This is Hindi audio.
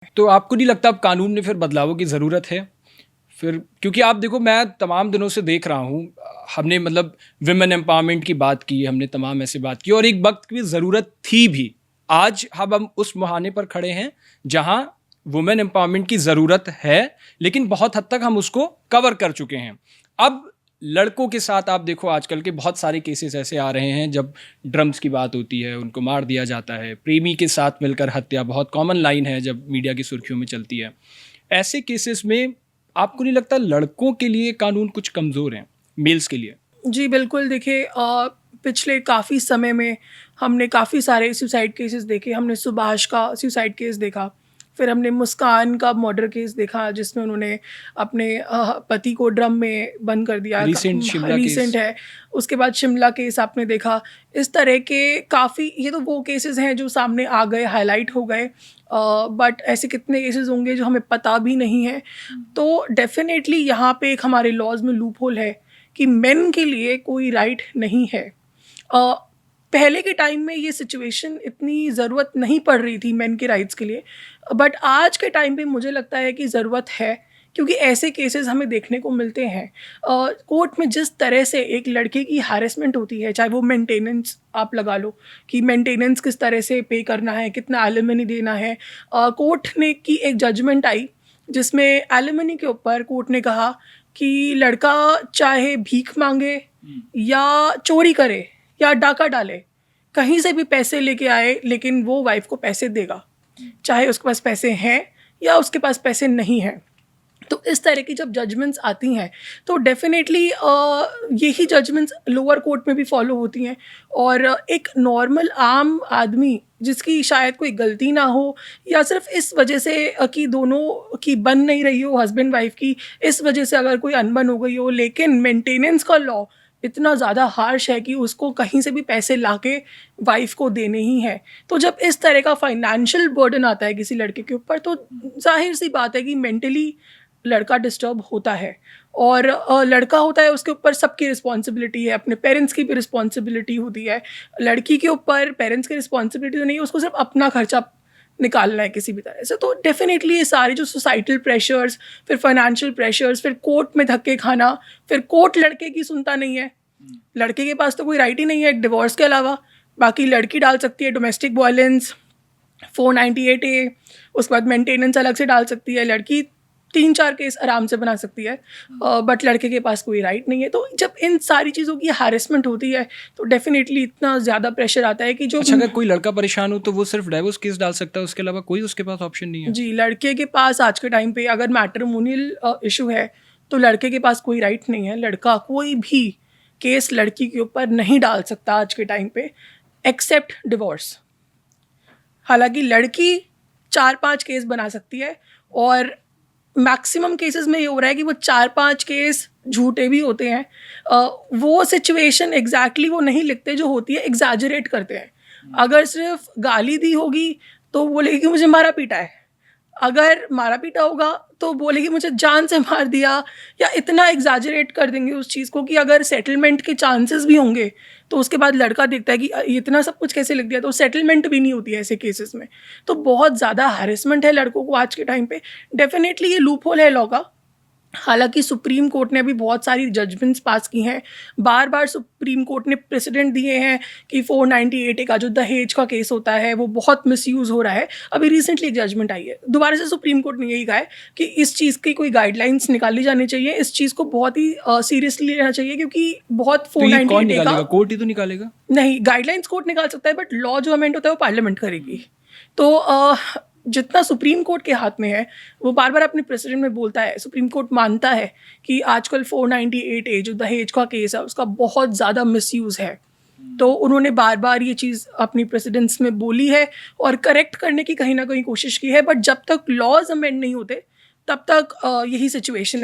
तो आपको नहीं लगता अब कानून में फिर बदलावों की ज़रूरत है? फिर क्योंकि आप देखो, मैं तमाम दिनों से देख रहा हूँ, हमने मतलब विमेन एम्पावरमेंट की बात की, हमने तमाम ऐसे बात की और एक वक्त की ज़रूरत थी भी। आज हम उस मुहाने पर खड़े हैं जहाँ वुमेन एम्पावरमेंट की ज़रूरत है, लेकिन बहुत हद तक हम उसको कवर कर चुके हैं। अब लड़कों के साथ आप देखो, आजकल के बहुत सारे केसेस ऐसे आ रहे हैं जब ड्रम्स की बात होती है, उनको मार दिया जाता है। प्रेमी के साथ मिलकर हत्या बहुत कॉमन लाइन है जब मीडिया की सुर्खियों में चलती है। ऐसे केसेस में आपको नहीं लगता लड़कों के लिए कानून कुछ कमज़ोर हैं मेल्स के लिए? जी बिल्कुल, देखिए पिछले काफ़ी समय में हमने काफ़ी सारे सुसाइड केसेस देखे। हमने सुभाष का सुसाइड केस देखा, फिर हमने मुस्कान का मर्डर केस देखा जिसमें उन्होंने अपने पति को ड्रम में बंद कर दिया। Recent Shimla case. रीसेंट है। उसके बाद शिमला केस आपने देखा। इस तरह के काफ़ी, ये तो वो केसेस हैं जो सामने आ गए, हाईलाइट हो गए, बट ऐसे कितने केसेस होंगे जो हमें पता भी नहीं है। तो डेफिनेटली यहाँ पे एक हमारे लॉज में लूप होल है कि मेन के लिए कोई राइट नहीं है। पहले के टाइम में ये सिचुएशन इतनी ज़रूरत नहीं पड़ रही थी मेन के राइट्स के लिए, बट आज के टाइम पे मुझे लगता है कि ज़रूरत है, क्योंकि ऐसे केसेस हमें देखने को मिलते हैं। कोर्ट में जिस तरह से एक लड़के की हैरेसमेंट होती है, चाहे वो मेंटेनेंस आप लगा लो कि मेंटेनेंस किस तरह से पे करना है, कितना एलिमनी देना है। कोर्ट ने की एक जजमेंट आई जिसमें एलिमनी के ऊपर कोर्ट ने कहा कि लड़का चाहे भीख मांगे या चोरी करे या डाका डाले, कहीं से भी पैसे लेके आए, लेकिन वो वाइफ को पैसे देगा, चाहे उसके पास पैसे हैं या उसके पास पैसे नहीं हैं। तो इस तरह की जब जजमेंट्स आती हैं तो डेफिनेटली यही जजमेंट्स लोअर कोर्ट में भी फॉलो होती हैं। और एक नॉर्मल आम आदमी जिसकी शायद कोई गलती ना हो, या सिर्फ इस वजह से कि दोनों की बन नहीं रही हो, हस्बैंड वाइफ की, इस वजह से अगर कोई अनबन हो गई हो, लेकिन मेंटेनेंस का लॉ इतना ज़्यादा हार्श है कि उसको कहीं से भी पैसे लाके वाइफ को देने ही है। तो जब इस तरह का फाइनेंशियल बर्डन आता है किसी लड़के के ऊपर, तो जाहिर सी बात है कि मेंटली लड़का डिस्टर्ब होता है। और लड़का होता है, उसके ऊपर सबकी रिस्पॉन्सिबिलिटी है, अपने पेरेंट्स की भी रिस्पॉन्सिबिलिटी होती है। लड़की के ऊपर पेरेंट्स की रिस्पॉन्सिबिलिटी तो नहीं है, उसको सिर्फ अपना खर्चा निकालना है किसी भी तरह से। तो डेफिनेटली ये सारे जो सोसाइटल प्रेशर्स, फिर फाइनेंशियल प्रेशर्स, फिर कोर्ट में धक्के खाना, फिर कोर्ट लड़के की सुनता नहीं है। लड़के के पास तो कोई राइट ही नहीं है डिवोर्स के अलावा। बाकी लड़की डाल सकती है डोमेस्टिक वायलेंस 498A, उसके बाद मेंटेनेंस अलग से डाल सकती है। लड़की 3-4 केस आराम से बना सकती है, बट लड़के के पास कोई राइट नहीं है। तो जब इन सारी चीज़ों की हैरेसमेंट होती है तो डेफिनेटली इतना ज़्यादा प्रेशर आता है कि जो अच्छा, अगर कोई लड़का परेशान हो तो वो सिर्फ डाइवोर्स केस डाल सकता है, उसके अलावा कोई उसके पास ऑप्शन नहीं है? जी, लड़के के पास आज के टाइम पे अगर मैट्रिमोनियल इशू है तो लड़के के पास कोई राइट नहीं है। लड़का कोई भी केस लड़की के ऊपर नहीं डाल सकता आज के टाइम पे, एक्सेप्ट डिवोर्स। हालांकि लड़की 4-5 केस बना सकती है, और मैक्सिमम केसेस में ये हो रहा है कि वो 4-5 केस झूठे भी होते हैं। वो सिचुएशन एग्जैक्टली वो नहीं लिखते जो होती है, एग्जैजरेट करते हैं। अगर सिर्फ गाली दी होगी तो बोलेगी कि मुझे मारा पीटा है, अगर मारा पीटा होगा तो बोलेगी मुझे जान से मार दिया, या इतना एग्जैजरेट कर देंगे उस चीज़ को कि अगर सेटलमेंट के चांसेस भी होंगे तो उसके बाद लड़का देखता है कि इतना सब कुछ कैसे लिख दिया, तो सेटलमेंट भी नहीं होती है ऐसे केसेस में। तो बहुत ज़्यादा हैरेसमेंट है लड़कों को आज के टाइम पे। डेफिनेटली ये लूप होल है लॉ का। हालांकि सुप्रीम कोर्ट ने अभी बहुत सारी जजमेंट्स पास की हैं। बार बार सुप्रीम कोर्ट ने प्रेसिडेंट दिए हैं कि 498A का जो दहेज का केस होता है वो बहुत मिसयूज़ हो रहा है। अभी रिसेंटली एक जजमेंट आई है, दोबारा से सुप्रीम कोर्ट ने यही कहा है कि इस चीज़ की कोई गाइडलाइंस निकाली जानी चाहिए, इस चीज़ को बहुत ही सीरियसली लेना चाहिए, क्योंकि बहुत तो ये कौन 498A निकालेगा? का कोर्ट ही तो निकालेगा। नहीं, गाइडलाइंस कोर्ट निकाल सकता है, बट लॉ जो अमेंड होता है वो पार्लियामेंट करेगी। तो जितना सुप्रीम कोर्ट के हाथ में है, वो बार बार अपने प्रेसिडेंट में बोलता है, सुप्रीम कोर्ट मानता है कि आजकल 498A जो दहेज का केस है उसका बहुत ज़्यादा मिसयूज़ है। तो उन्होंने बार बार ये चीज़ अपनी प्रेसिडेंट्स में बोली है और करेक्ट करने की कहीं ना कहीं कोशिश की है, बट जब तक लॉज अमेंड नहीं होते तब तक यही सिचुएशन